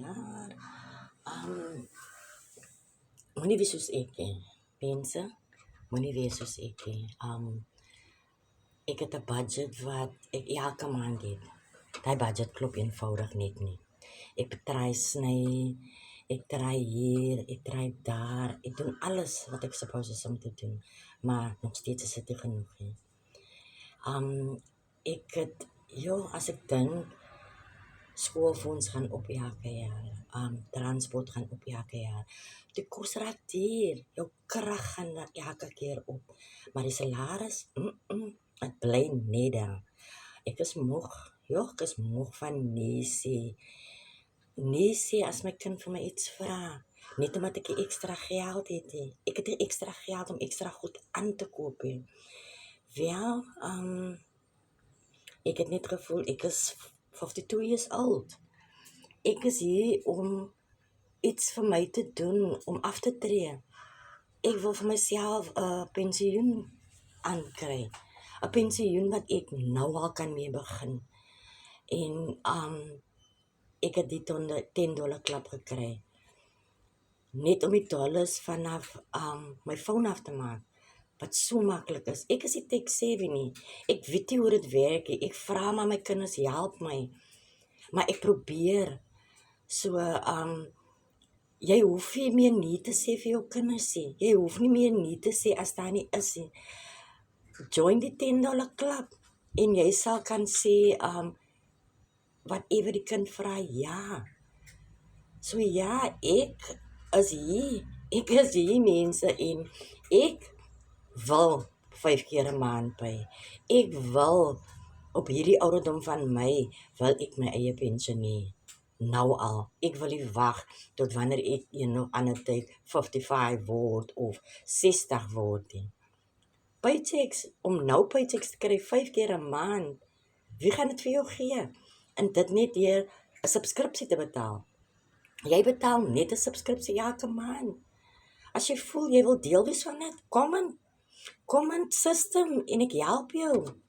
daar. Moenie wees soos ek nie. Mense, moenie wees soos ek nie. Ek het 'n budget wat ek elke maand het. Daai budget klop eenvoudig net nie. Ek betry sny, ek try hier, ek try daar, ek doen alles wat ek supposed is om te doen, maar nog steeds is dit nie genoeg nie. Ek het, as ek dink, skoolfonds gaan op elke jaar, transport gaan op elke jaar. Die kos raak duur, jou krag gaan elke keer op, maar die salaris, het bly net daar. Ek is moeg, ek is moeg van nee sê as my kind vir my iets vra, net omdat ek ekstra geld het. Ek het ekstra geld om ekstra goed aan te koop. Wel, ek het net gevoel, ek is 52 years old. Ek is hier om iets vir my te doen, om af te tree. Ek wil vir myself 'n pensioen aankry. 'n Pensioen wat ek nou al kan mee begin. En ek het die $10 klap gekry. Net om die dollars vanaf my phone af te maak. Wat so maklik is. Ek is nie tech savvy nie. Ek weet nie hoe dit werk nie. Ek vra maar my kinders help my. Maar ek probeer. So, jy hoef nie meer nie te sê vir jou kinders nie. Jy hoef nie meer nie te sê as daar nie is nie. Join die $10 klub en jy sal kan sê, whatever die kind vra, ja. So ja, ek is hier mense en ek wil 5 keer 'n maand by. Ek wil op hierdie ouderdom van my, wil ek my eie pensioen hê. Nou al, ek wil nie wag tot wanneer ek ander tyd 55 word of 60 word nie. Paychecks, om nou paychecks te kry 5 keer 'n maand, wie gaan dit vir jou gee? En dit net deur 'n subskripsie te betaal. Jy betaal net 'n subskripsie elke maand. As jy voel jy wil deel wees van dit, kom in system en ek help jou.